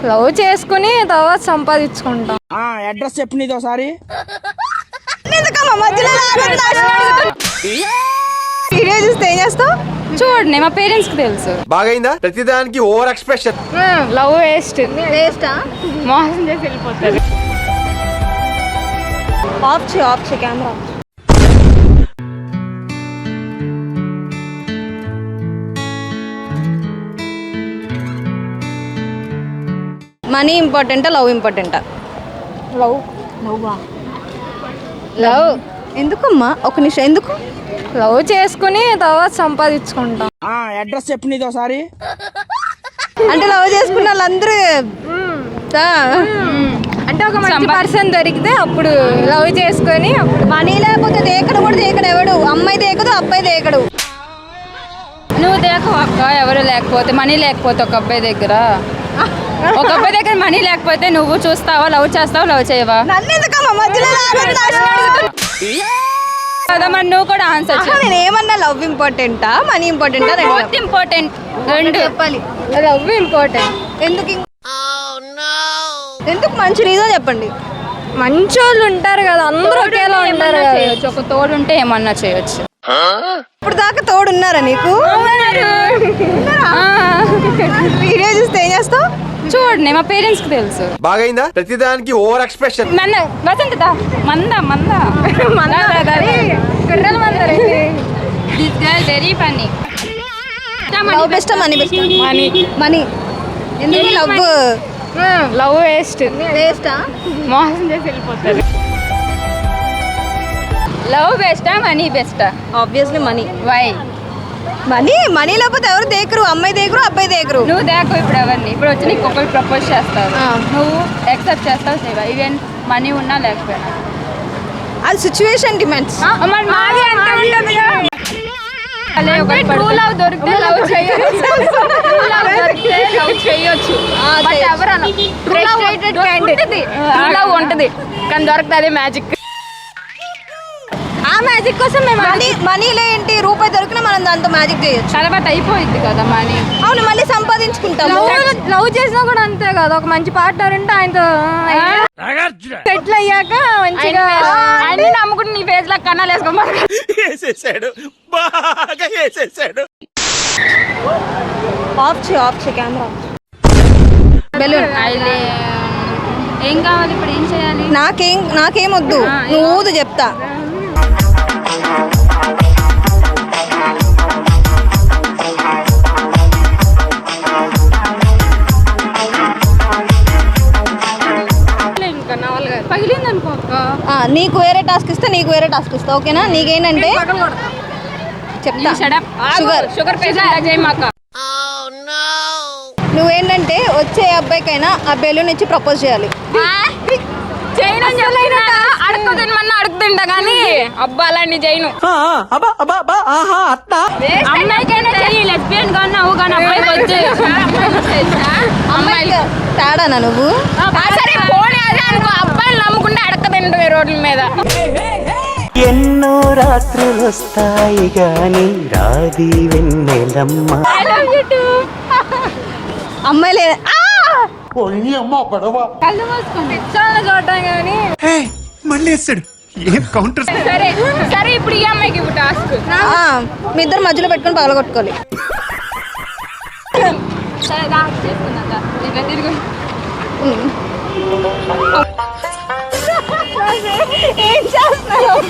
Love చేసుకుని తర్వాత సంపాదించుకుంటాం. Address చెప్పు నీది ఒకసారి. వీడియో చూస్తే ఏం చేస్తావు? చూడండి మా పేరెంట్స్ కి తెలుసు. బాగైందా? ప్రతిదానికి ఓవర్ ఎక్స్ప్రెషన్. Love waste. వేస్టా? మోసం చేసి వెళ్ళిపోతారు. ఆఫ్ చే కెమెరా. మనీ ఇంపార్టెంటా లవ్ ఇంపార్టెంటా? లవ్. లవ్ ఎందుకమ్మా? ఒక నిమిషం, ఎందుకు? లవ్ చేసుకుని తర్వాత సంపాదించుకుంటాం. అడ్రస్ చెప్పు నీది ఒకసారి. అంటే లవ్ చేసుకున్న వాళ్ళందరూ అంటే ఒక మంచి పర్సన్ దొరికితే అప్పుడు లవ్ చేసుకొని మనీ లేకపోతే దేకడు కూడా దేకడు ఎవడు. అమ్మాయి దేకదు, అబ్బాయి దేకడు. నువ్వు దేకవు అక్క. ఎవరు లేకపోతే మనీ లేకపోతే ఒక అబ్బాయి దగ్గర మనీ లేకపోతే నువ్వు చూస్తావా? లవ్ చేస్తావా? లవ్ చేయవా? మరి నువ్వు కూడా ఆన్సర్. నేను ఏమన్నా లవ్ ఇంపార్టెంటా మనీ ఇంపార్టెంటా? రెండు ఇంపార్టెంట్. రెండు చెప్పాలి. Love important. ఎందుకు మంచి రీజన్ చెప్పండి. మంచోళ్ళు ఉంటారు కదా, అందరూ ఒకేలా ఉంటారు. చేయొచ్చు, ఒక తోడు ఉంటే ఏమన్నా చేయొచ్చు. ఇప్పుడు దాకా తోడు ఉన్నారా నీకు? వీడియో చూస్తే ఏం చేస్తావు? చూడండి మా పేరెంట్స్ కి తెలుసు. బాగైందా? ప్రతిదానికి over expression. Very funny. Love best money best? Money. ఎందుకు లవ్? Love waste. వేస్టా? మోసం చేసి వెళ్ళిపోతారు. లవ్ బెస్టా మనీ బెస్టా? Obviously money. వై? మనీ లేకపోతే ఎవరు దేకరు. అమ్మాయి దేకరు, అబ్బాయి దేకరు. నువ్వు దేకవు ఇప్పుడు ఎవరిని. ఇప్పుడు వచ్చి నీకు ఒకరు ప్రపోజ్ చేస్తారు, నువ్వు యాక్సెప్ట్ చేస్తావు చేయవా? ఈవెన్ మనీ ఉన్నా లేకపోయినా. అది సిచ్యువేషన్ డిమాండ్స్. మరి మాది అంతే ఉంటుంది. ట్రూ లవ్ దొరికితే లవ్ చేయొచ్చు. ఎవరు లవ్ ఉంటుంది కానీ దొరకదు. అదే మ్యాజిక్. ఆ మ్యాజిక్ కోసం మేము మనీలో ఏంటి? రూపాయి దొరికినా మనం దాంతో మ్యాజిక్ చేయొచ్చు. తర్వాత అయిపోయింది కదా మనీ. అవును, మళ్ళీ సంపాదించుకుంటాము. లవ్ చేసినా కూడా అంతే కదా. ఒక మంచి పార్ట్నర్ ఉంటే ఆయనతో సెటిల్ అయ్యాక మంచిగా అన్ని నమ్ముకుంటే నీ ఫేస్ లో కన్నాలు వేసేసాడు, బాగా వేసేసాడు. ఆఫ్ చే కెమెరా. బెలూన్. ఏం కావాలి ఇప్పుడు? ఏం చేయాలి? నాకేం వద్దు, నువ్వు చెప్తా. పగిలింది అనుకో. నీకు వేరే టాస్క్ ఇస్తా, నీకు వేరే టాస్క్ ఇస్తా. ఓకేనా? నీకేంటంటే చెప్తా. Sugar patient. నువ్వేంటంటే వచ్చే అబ్బాయికైనా ఆ బెలూన్ ఇచ్చి ప్రపోజ్ చేయాలి. అడుగుతుంటా కానీ అబ్బా అలాంటి చేయను. అమ్మాయికైనా చెయ్యి. లెస్బియన్ గా ఉన్నావు కానీ అబ్బాయికి వచ్చి అమ్మాయి తేడానా నువ్వు? సరే పోనీ అదే అనుకో. అబ్బాయిలు నమ్ముకుంటే అడక్కదండి రోడ్ల మీద. ఎన్నో రాత్రులు వస్తాయి గాని రాది వెన్నెలమ్మ. అమ్మాయి లే. కళ్ళు మూసుకోండి చాలా చూడటం కానీ మళ్ళీ వేస్తాడు. ఏం కౌంటర్? సరే సరే ఇప్పుడు ఈ అమ్మాయికి ఇప్పుడు టాస్క్. మీ ఇద్దరు మధ్యలో పెట్టుకొని పగలగొట్టుకోవాలి. సరే చేసుకున్నాక ఇట్లా తిరుగు. ఏం చేస్తున్నావు?